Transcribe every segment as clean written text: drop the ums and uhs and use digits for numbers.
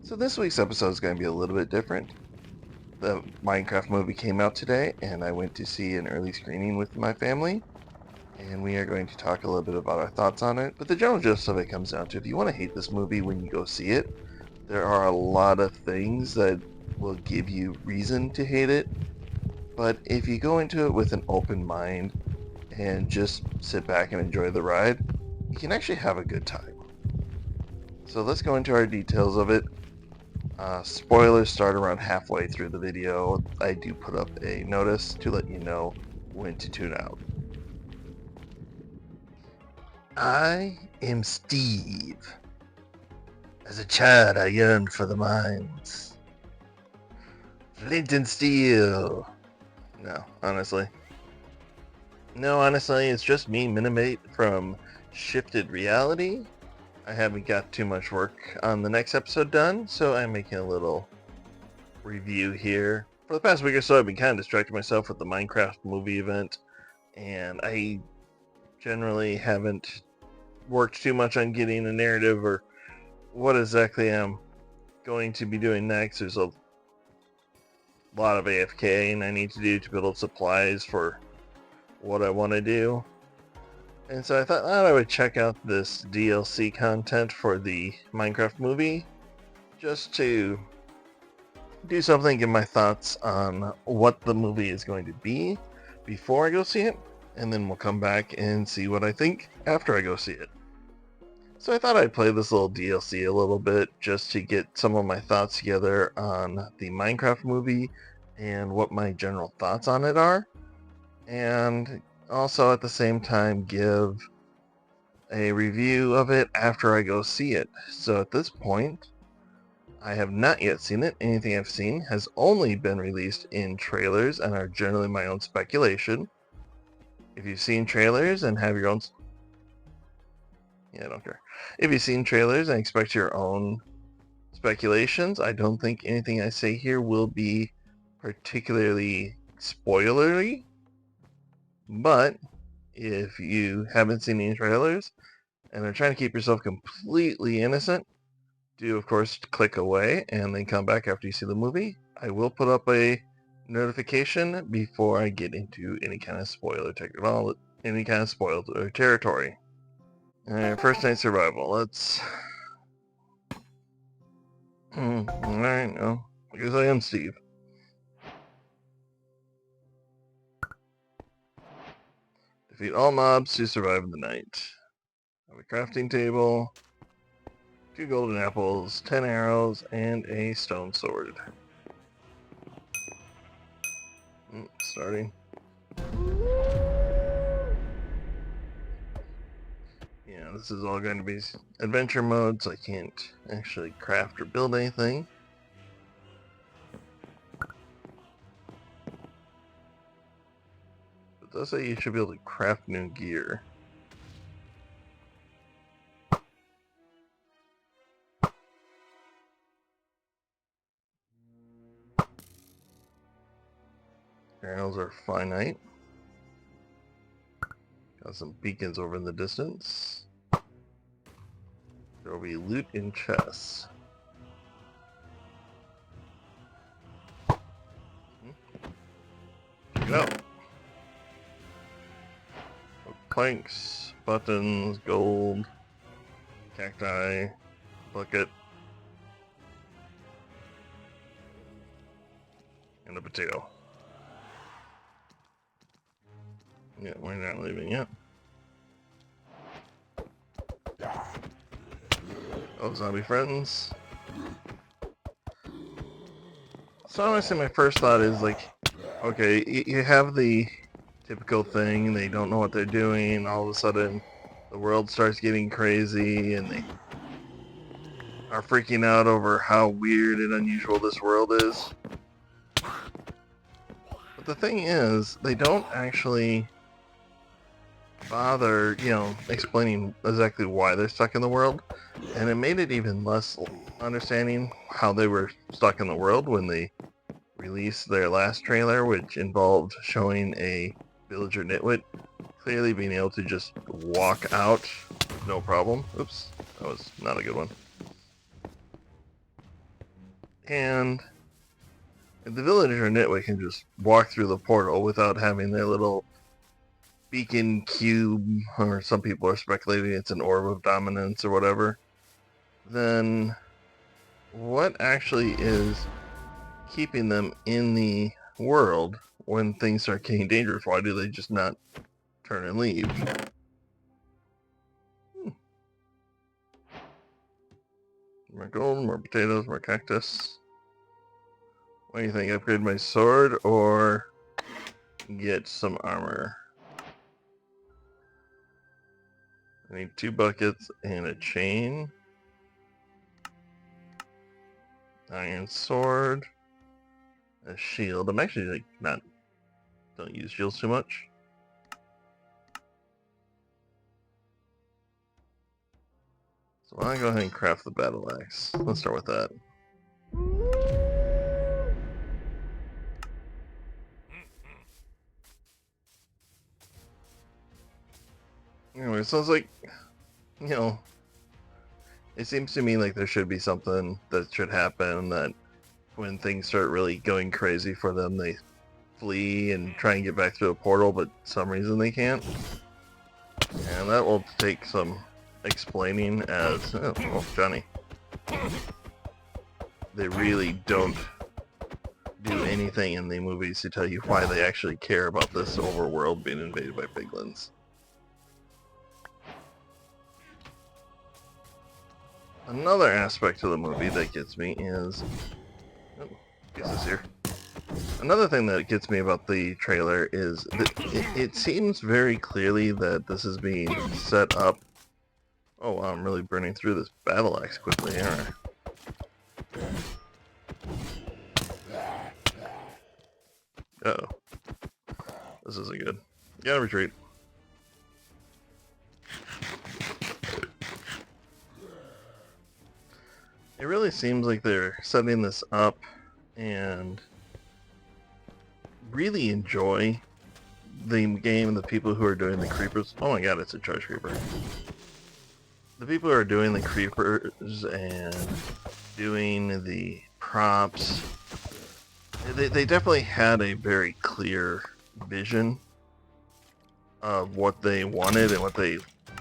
So this week's episode is going to be a little bit different. The Minecraft movie came out today, and I went to see an early screening with my family, and we are going to talk a little bit about our thoughts on it. But the general gist of it comes down to, if you want to hate this movie when you go see it, there are a lot of things that will give you reason to hate it. But if you go into it with an open mind and just sit back and enjoy the ride, you can actually have a good time. So let's go into our details of it. Spoilers start around halfway through the video. I do put up a notice to let you know when to tune out. I am Steve. As a child, I yearned for the mines. Flint and steel. No, honestly, it's just me, Minimate from Shifted Reality. I haven't got too much work on the next episode done, so I'm making a little review here. For the past week or so, I've been kind of distracting myself with the Minecraft movie event, and I generally haven't worked too much on getting a narrative or what exactly I'm going to be doing next. There's a lot of AFK and I need to do to build up supplies for what I want to do. And so I thought I would check out this DLC content for the Minecraft movie, just to do something, give my thoughts on what the movie is going to be before I go see it, and then we'll come back and see what I think after I go see it. So I thought I'd play this little DLC a little bit, just to get some of my thoughts together on the Minecraft movie and what my general thoughts on it are, and also at the same time give a review of it after I go see it. So at this point, I have not yet seen it. Anything I've seen has only been released in trailers and are generally my own speculation. If you've seen trailers and have your own... I don't care. If you've seen trailers and expect your own speculations, I don't think anything I say here will be particularly spoilery. But if you haven't seen any trailers and are trying to keep yourself completely innocent, do of course click away and then come back after you see the movie. I will put up a notification before I get into any kind of spoiler territory. Alright, first night survival. Let's... Alright, no. I guess I am Steve. Defeat all mobs to survive the night. Have a crafting table, 2 golden apples, 10 arrows, and a stone sword. Starting. Yeah, this is all going to be adventure mode, so I can't actually craft or build anything. It does say you should be able to craft new gear. Arrows are finite. Got some beacons over in the distance. There will be loot in chests. Check it out. Planks, buttons, gold, cacti, bucket, and a potato. Yeah, we're not leaving yet. Oh, zombie friends. So honestly, my first thought is like, okay, you have the typical thing, they don't know what they're doing, all of a sudden the world starts getting crazy and they are freaking out over how weird and unusual this world is. But the thing is, they don't actually bother, explaining exactly why they're stuck in the world, and it made it even less understanding how they were stuck in the world when they released their last trailer, which involved showing a villager nitwit clearly being able to just walk out no problem. Oops, that was not a good one. And the villager Nitwit can just walk through the portal without having their little beacon cube, or some people are speculating it's an orb of dominance or whatever, then what actually is keeping them in the world when things start getting dangerous? Why do they just not turn and leave? More gold, more potatoes, more cactus. What do you think? Upgrade my sword or get some armor? I need 2 buckets and a chain. Iron sword. A shield. I'm actually don't use shields too much. So why don't I go ahead and craft the battle axe? Let's start with that. Anyway, it sounds like, it seems to me like there should be something that should happen, that when things start really going crazy for them, they flee and try and get back through the portal, but for some reason they can't. And that will take some explaining, as oh Johnny, they really don't do anything in the movies to tell you why they actually care about this overworld being invaded by piglins. Another aspect of the movie that gets me is, guess it's here. Another thing that gets me about the trailer is that it seems very clearly that this is being set up. Oh wow, I'm really burning through this battle axe quickly, aren't I? Uh-oh. This isn't good. Gotta retreat. It really seems like they're setting this up and really enjoy the game, the people who are doing the creepers. Oh my god, it's a charge creeper. The people who are doing the creepers and doing the props, they definitely had a very clear vision of what they wanted and what they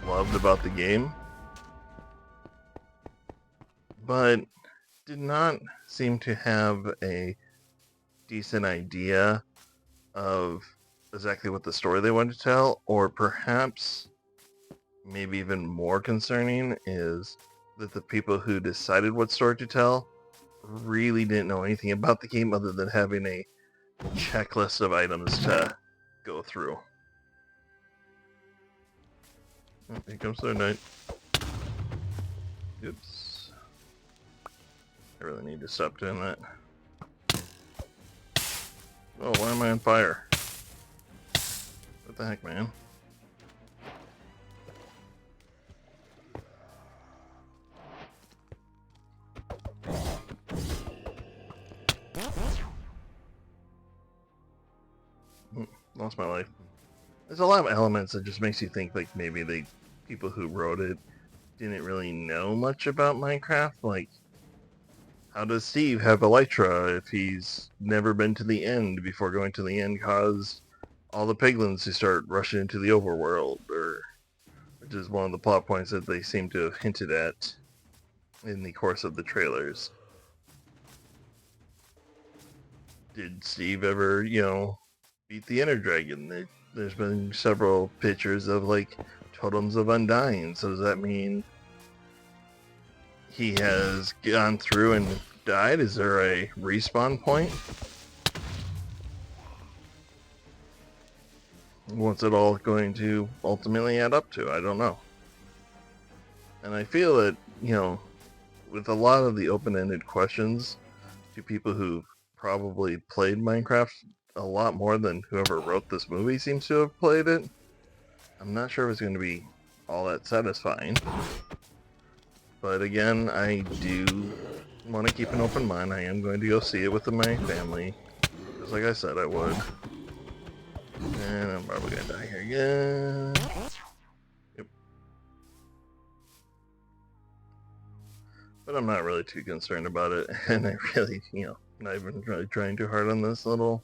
loved about the game, but did not seem to have a decent idea of exactly what the story they wanted to tell, or perhaps maybe even more concerning is that the people who decided what story to tell really didn't know anything about the game other than having a checklist of items to go through. Oh, here comes Third Night. Oops. I really need to stop doing that. Oh, why am I on fire? What the heck, man? Lost my life. There's a lot of elements that just makes you think like maybe the people who wrote it didn't really know much about Minecraft. Like, how does Steve have Elytra if he's never been to the end before going to the end caused all the piglins to start rushing into the overworld? Or, which is one of the plot points that they seem to have hinted at in the course of the trailers. Did Steve ever, beat the Ender Dragon? There's been several pictures of like totems of undying. So does that mean he has gone through and died? Is there a respawn point? What's it all going to ultimately add up to? I don't know. And I feel that, with a lot of the open-ended questions to people who've probably played Minecraft a lot more than whoever wrote this movie seems to have played it, I'm not sure if it's going to be all that satisfying. But again, I do want to keep an open mind. I am going to go see it with my family, just like I said I would. And I'm probably going to die here again. Yep. but I'm not really too concerned about it, and I really, not even really trying too hard on this little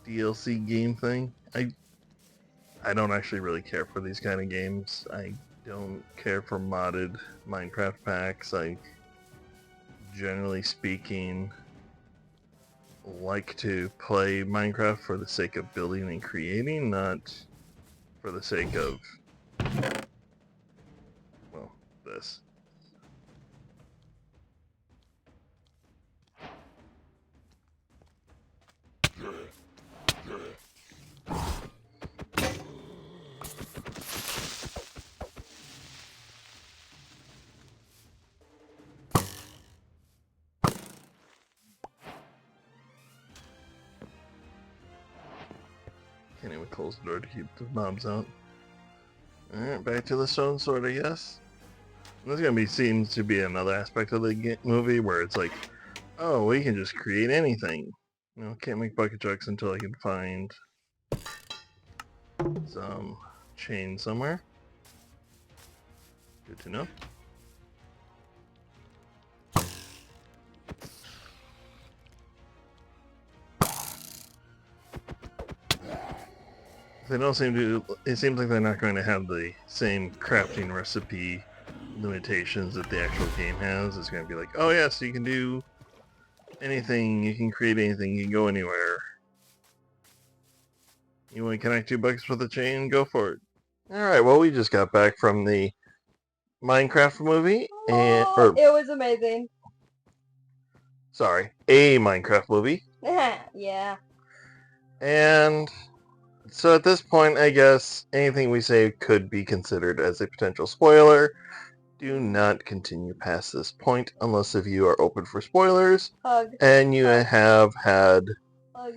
DLC game thing. I don't actually really care for these kind of games. I don't care for modded Minecraft packs. I, generally speaking, like to play Minecraft for the sake of building and creating, not for the sake of, well, this. Can't even close the door to keep the mobs out. Alright, back to the stone sword, I guess. And this seems to be another aspect of the movie where it's like, oh, we can just create anything. Can't make bucket trucks until I can find some chain somewhere. Good to know. They don't seem to. It seems like they're not going to have the same crafting recipe limitations that the actual game has. It's going to be like, oh yeah, so you can do anything, you can create anything, you can go anywhere. You want to connect 2 buckets with a chain? Go for it. Alright, well, we just got back from the Minecraft movie, and it was amazing. Sorry, a Minecraft movie. Yeah. And so at this point, I guess anything we say could be considered as a potential spoiler. Do not continue past this point unless if you are open for spoilers. Hug. And you Hug. have had Hug.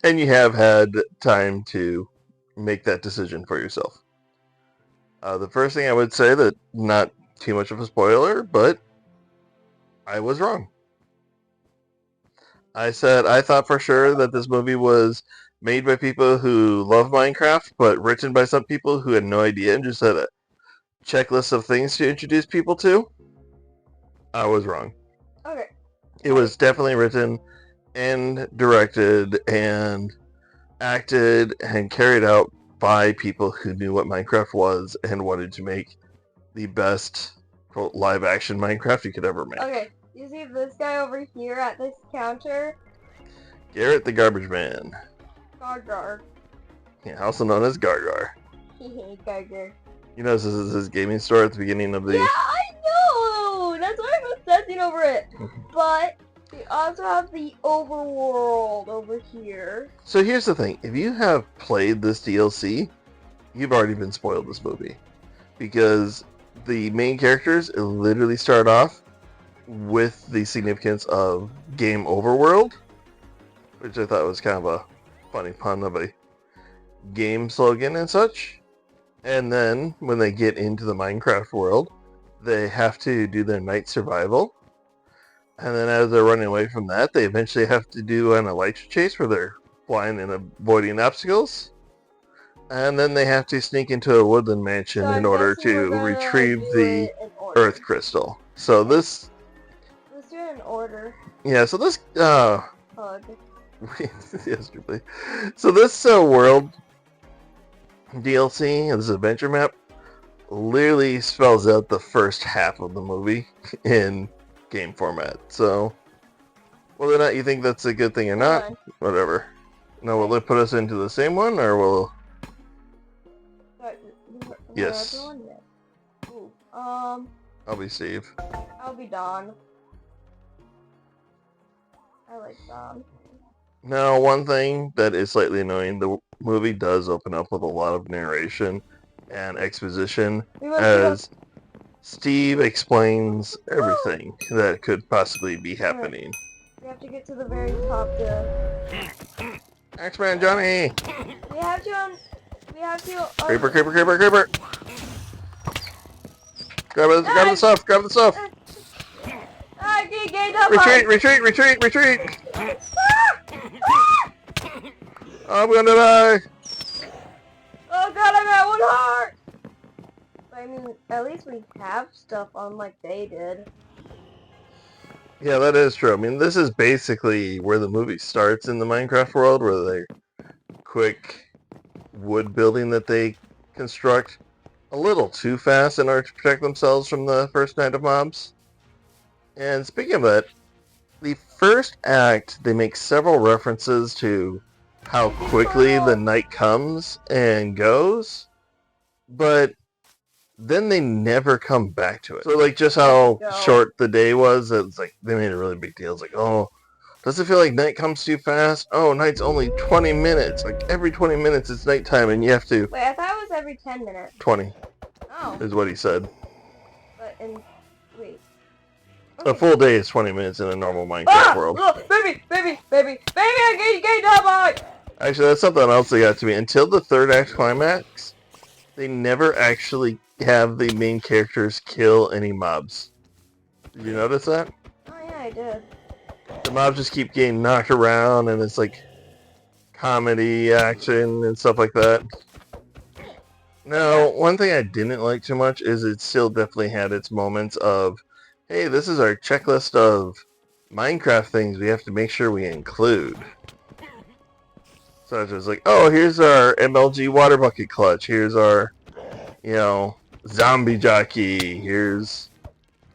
and you have had time to make that decision for yourself. The first thing I would say, that not too much of a spoiler, but I was wrong. I said I thought for sure that this movie was made by people who love Minecraft, but written by some people who had no idea and just had a checklist of things to introduce people to. I was wrong. Okay. It was definitely written and directed and acted and carried out by people who knew what Minecraft was and wanted to make the best, quote, live action Minecraft you could ever make. Okay, you see this guy over here at this counter? Garrett the Garbage Man. Gargar. Yeah, also known as Gargar. Gargar. You know, this is his gaming store at the beginning of the... Yeah, I know! That's why I'm obsessing over it. But we also have the overworld over here. So here's the thing. If you have played this DLC, you've already been spoiled this movie. Because the main characters literally start off with the significance of game overworld, which I thought was kind of a funny pun of a game slogan and such. And then when they get into the Minecraft world, they have to do their night survival. And then as they're running away from that, they eventually have to do an elytra chase where they're flying and avoiding obstacles. And then they have to sneak into a woodland mansion in order to retrieve the earth crystal. So this... Let's do it in order. Yeah, so this... Hug. Yesterday. So this world DLC, this adventure map, literally spells out the first half of the movie in game format. So whether or not you think that's a good thing or not, whatever. Now, will it put us into the same one, or will... Yes. Ooh, I'll be Steve. I'll be Don. I like Don. Now, one thing that is slightly annoying, the movie does open up with a lot of narration and exposition as Steve explains everything that could possibly be happening. We have to get to the very top to... X-Man Johnny! We have to... Creeper, creeper, creeper, creeper! Grab the stuff, grab the stuff! I can't get up! Retreat, retreat, retreat, retreat! I'm gonna die! Oh god, I'm at 1 heart! I mean, at least we have stuff unlike they did. Yeah, that is true. I mean, this is basically where the movie starts in the Minecraft world, where they quick wood building that they construct a little too fast in order to protect themselves from the first night of mobs. And speaking of that, the first act, they make several references to how quickly the night comes and goes, but then they never come back to it. So, like, just how short the day was, it's like, they made a really big deal. It's like, oh, does it feel like night comes too fast? Oh, night's only 20 minutes. Like, every 20 minutes it's nighttime, and you have to... Wait, I thought it was every 10 minutes. 20. Oh. Is what he said. But wait. Okay. A full day is 20 minutes in a normal Minecraft world. Oh, baby, I can't die. Actually, that's something else that got to me. Until the third act climax, they never actually have the main characters kill any mobs. Did you notice that? Oh yeah, I did. The mobs just keep getting knocked around, and it's like comedy, action, and stuff like that. Now, one thing I didn't like too much is it still definitely had its moments of, hey, this is our checklist of Minecraft things we have to make sure we include. So it was like, oh, here's our MLG water bucket clutch. Here's our, zombie jockey. Here's...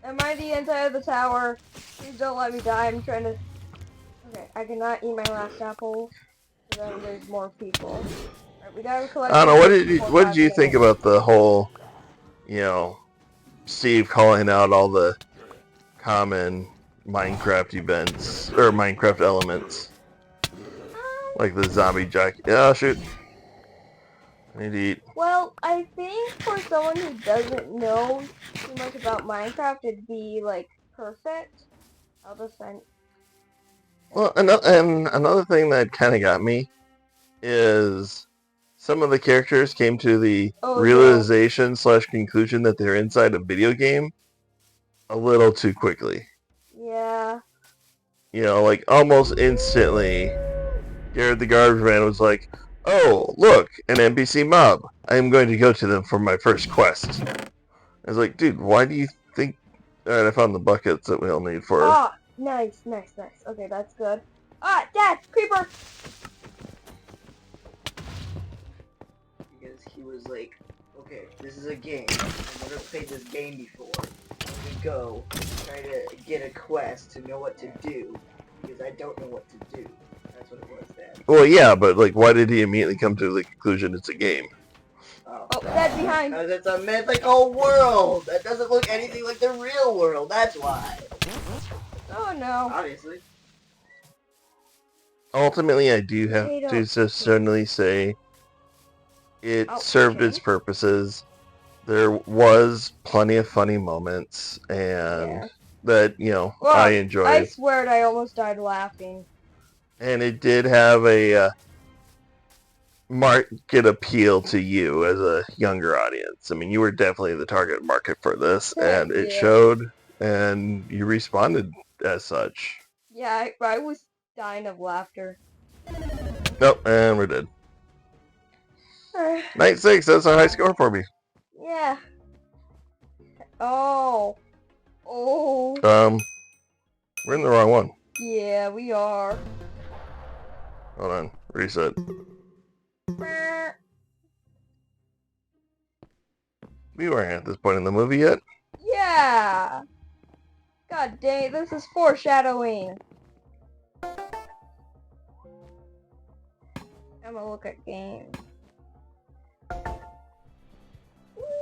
Am I the inside of the tower? Please don't let me die. I'm trying to... Okay, I cannot eat my last apple. So then there's more people. Alright, we gotta collect... I don't know, what did you think about the whole, Steve calling out all the common Minecraft events, or Minecraft elements? Like the zombie jockey. Oh, shoot. I need to eat. Well, I think for someone who doesn't know too much about Minecraft, it'd be, like, perfect. I'll just send... Well, another thing that kind of got me is some of the characters came to the realization / conclusion that they're inside a video game a little too quickly. Yeah. Like almost instantly, Garrett the Garbage Man was like, oh, look, an NPC mob. I am going to go to them for my first quest. I was like, dude, why do you think... Alright, I found the buckets that we'll need for... Ah, nice. Okay, that's good. Ah, Dad, creeper! Because he was like, okay, this is a game. I've never played this game before. Let me go try to get a quest to know what to do. Because I don't know what to do. That's what it was, Dad. Well, yeah, but, like, why did he immediately come to the conclusion it's a game? Oh, Dad's behind. Because it's a mythical world! That doesn't look anything like the real world, that's why! Oh, no. Obviously. Ultimately, I do have to certainly say it served its purposes. There was plenty of funny moments, and that, I enjoyed. I swear I almost died laughing. And it did have a market appeal to you as a younger audience. I mean, you were definitely the target market for this, and it showed, and you responded as such. Yeah, I was dying of laughter. Nope, and we're dead. Night 6, that's a high score for me. Yeah. Oh. We're in the wrong one. Yeah, we are. Hold on, reset. We weren't at this point in the movie yet. Yeah. God dang, this is foreshadowing. I'm gonna look at games.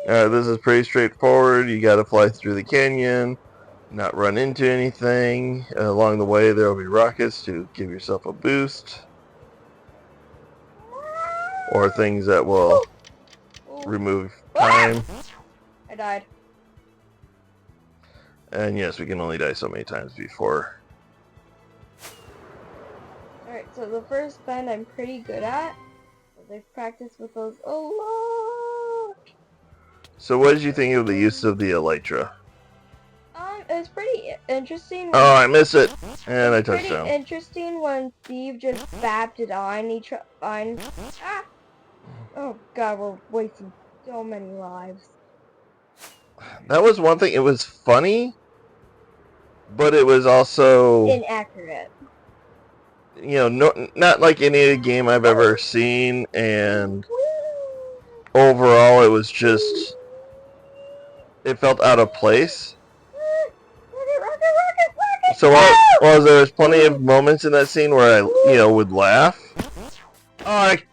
This is pretty straightforward. You gotta fly through the canyon, not run into anything. Along the way, there will be rockets to give yourself a boost. Or things that will remove time. I died. And yes, we can only die so many times before. Alright, so the first bend I'm pretty good at. I've practiced with those a lot. So what did you think of the use of the elytra? It was pretty interesting. Oh, I missed it! And I touched down. Pretty interesting when Steve just bapped it on. Oh god, we're wasting so many lives. That was one thing. It was funny, but it was also, inaccurate. not like any game I've ever seen, and overall it was just, it felt out of place. So while there was plenty of moments in that scene where I, would laugh.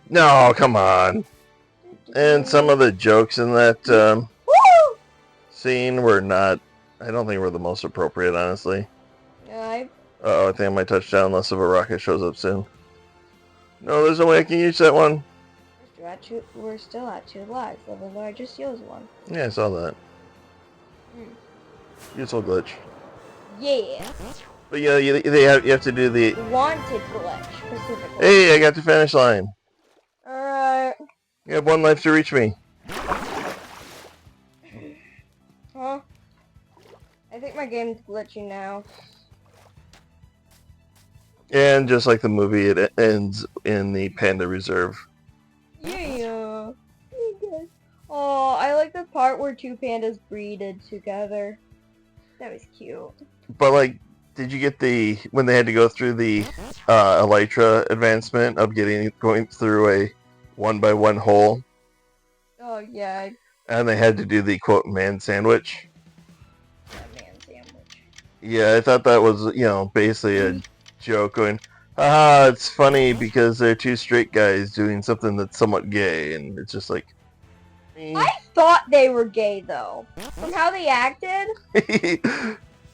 No, come on. And some of the jokes in that scene were not, I don't think were the most appropriate, honestly. Yeah, I think I might touch down unless if a rocket shows up soon. No, there's no way I can use that one. we're still at 2 lives, even though I just used one. Yeah, I saw that. Useful glitch. Yeah. But yeah, you have to do the... Wanted glitch, specifically. Hey, I got the finish line. Alright. You have 1 life to reach me. Huh? I think my game's glitching now. And just like the movie, it ends in the Panda Reserve. Yeah. Oh, I like the part where 2 pandas breeded together. That was cute. But like, did you get when they had to go through the Elytra advancement of going through a 1x1 hole? Oh, yeah. And they had to do the quote man sandwich. Yeah, man sandwich. Yeah, I thought that was, basically a joke going, it's funny because they're 2 straight guys doing something that's somewhat gay, and it's just like... I thought they were gay, though. From how they acted.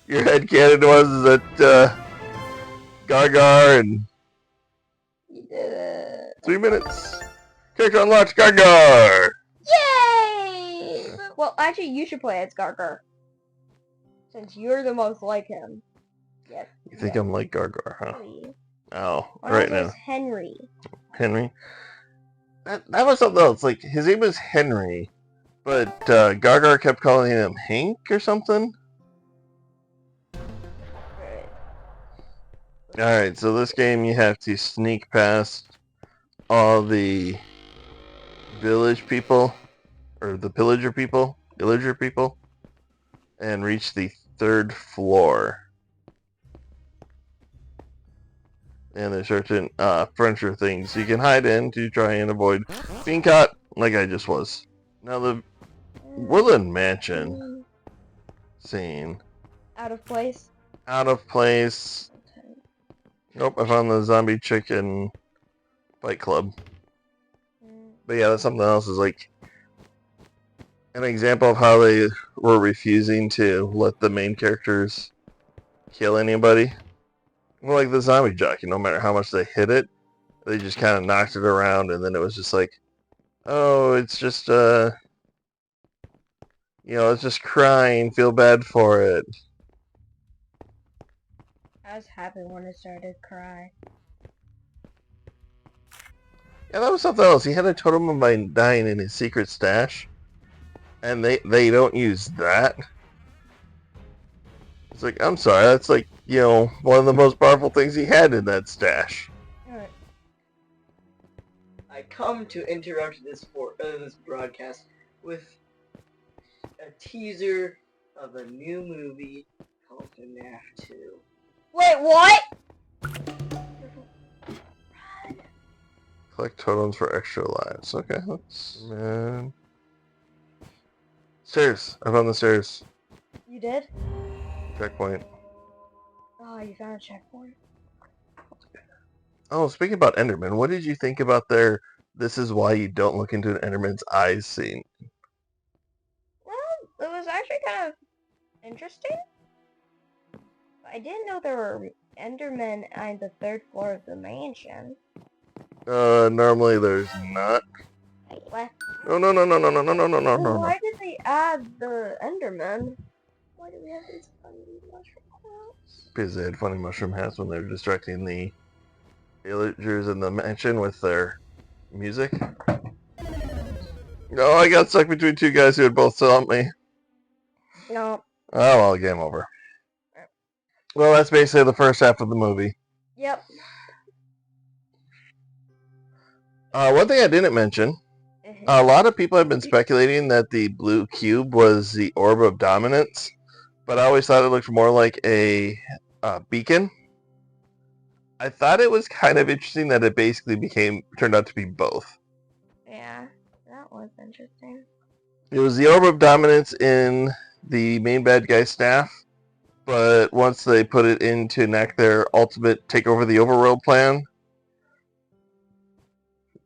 Your headcanon was that Gargar and... You did it. 3 minutes. Character unlocked, Gargar! Yay! Well, actually, you should play as Gargar. Since you're the most like him. Yes. You think I'm like Gargar, huh? Please. Oh, Mine right was now. Henry. Henry? That was something else. Like, his name was Henry, but Gargar kept calling him Hank or something? Alright, so this game you have to sneak past all the village people, or the villager people, and reach the 3rd floor. And there's certain furniture things you can hide in to try and avoid being caught, like I just was. Now the Woodland Mansion scene. Out of place? Out of place. Okay. Nope, I found the zombie chicken fight club. But yeah, that's something else, is like an example of how they were refusing to let the main characters kill anybody. Well, like the zombie jockey, no matter how much they hit it, they just kind of knocked it around, and then it was just like, oh, it's just, it's just crying, feel bad for it. I was happy when it started to cry. Yeah, that was something else. He had a totem of dying in his secret stash, and they don't use that. It's like, I'm sorry, that's like, one of the most powerful things he had in that stash. Alright. I come to interrupt this broadcast with a teaser of a new movie called FNAF 2. Wait, what? Collect totems for extra lives. Okay, man. Stairs. I found the stairs. You did? Checkpoint. Oh, you found a checkpoint? Oh, speaking about Enderman, what did you think about their "this is why you don't look into an Enderman's eyes" scene? Well, it was actually kind of interesting. I didn't know there were Endermen on the 3rd floor of the mansion. Normally there's not. What? No. Why did they add the Endermen? Why do we have these funny mushroom clouds? Because they had funny mushroom hats when they were distracting the villagers in the mansion with their music. No, I got stuck between 2 guys who had both stomped me. No. Oh well, game over. Well, that's basically the first half of the movie. Yep. One thing I didn't mention A lot of people have been speculating that the blue cube was the orb of dominance, but I always thought it looked more like a beacon. I thought it was kind of interesting that it basically turned out to be both. Yeah, that was interesting. It was the orb of dominance in the main bad guy's staff, but once they put it in to enact their ultimate take over the overworld plan,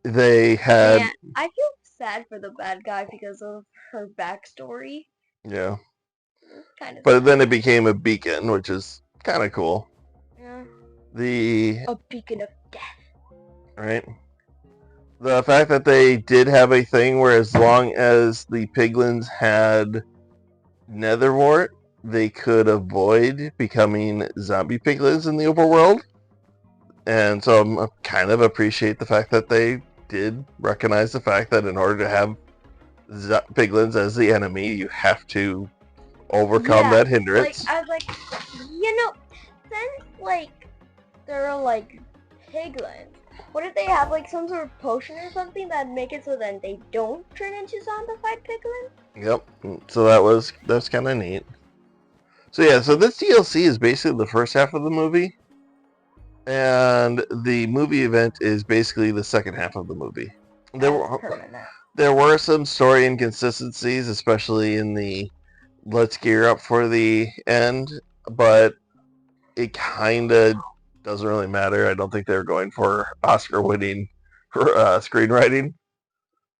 they had... And I feel sad for the bad guy because of her backstory. Yeah. Kind of. But then it became a beacon, which is kind of cool. Yeah. A beacon of death. Right. The fact that they did have a thing where as long as the piglins had netherwart, they could avoid becoming zombie piglins in the overworld. And so I kind of appreciate the fact that they did recognize the fact that in order to have piglins as the enemy, you have to overcome that hindrance. I was like, since they're piglins, what if they have some sort of potion or something that make it so then they don't turn into zombified piglins? Yep. So that's kind of neat. So yeah, so this DLC is basically the first half of the movie, and the movie event is basically the second half of the movie. There were some story inconsistencies, especially in the let's gear up for the end, but it kind of doesn't really matter. I don't think they were going for Oscar-winning screenwriting.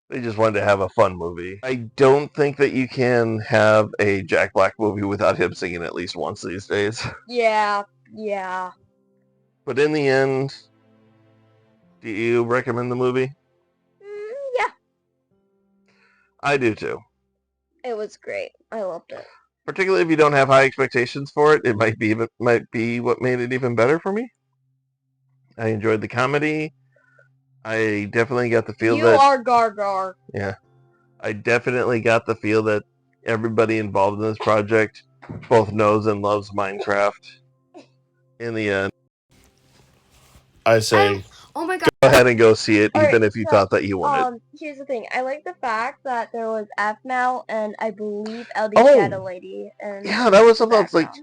They just wanted to have a fun movie. I don't think that you can have a Jack Black movie without him singing at least once these days. Yeah. But in the end, do you recommend the movie? Yeah. I do too. It was great. I loved it. Particularly if you don't have high expectations for it, it might be what made it even better for me. I enjoyed the comedy. I definitely got the feel You are Gargar. Yeah. I definitely got the feel that everybody involved in this project both knows and loves Minecraft. In the end, I say, oh my god, go ahead and go see it, even if you thought that you wouldn't. Here's the thing. I like the fact that there was Afmal and I believe LD Oh. Shadow Lady. And Yeah, that was something else.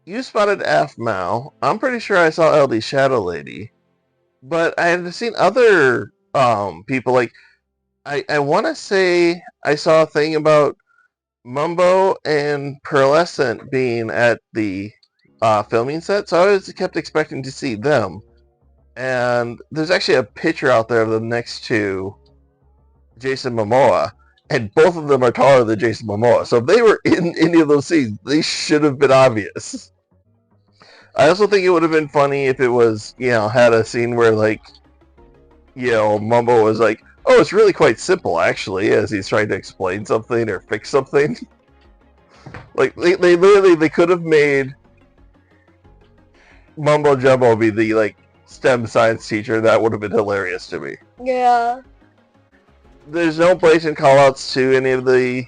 You spotted Afmal. I'm pretty sure I saw LD Shadow Lady. But I had seen other people, I want to say I saw a thing about Mumbo and Pearlescent being at the filming set, so I always kept expecting to see them. And there's actually a picture out there of them next to Jason Momoa, and both of them are taller than Jason Momoa. So if they were in any of those scenes, they should have been obvious. I also think it would have been funny if it was, had a scene where, Mumbo was like, oh, it's really quite simple, actually, as he's trying to explain something or fix something. They could have made Mumbo Jumbo be the, STEM science teacher. That would have been hilarious to me. Yeah. There's no blatant callouts to any of the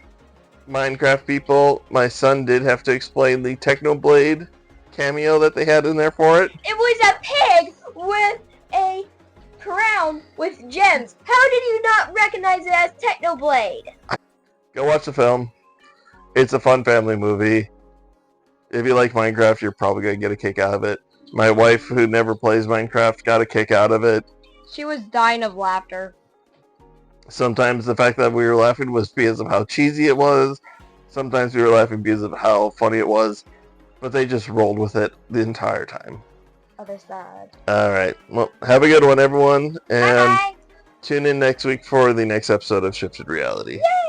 Minecraft people. My son did have to explain the Technoblade cameo that they had in there for it. It was a pig with a crown with gems. How did you not recognize it as Technoblade? Go watch the film. It's a fun family movie. If you like Minecraft, you're probably going to get a kick out of it. My wife, who never plays Minecraft, got a kick out of it. She was dying of laughter. Sometimes the fact that we were laughing was because of how cheesy it was. Sometimes we were laughing because of how funny it was. But they just rolled with it the entire time. Other side. Alright. Well, have a good one, everyone. And Bye. tune in next week for the next episode of Shifted Reality. Yay!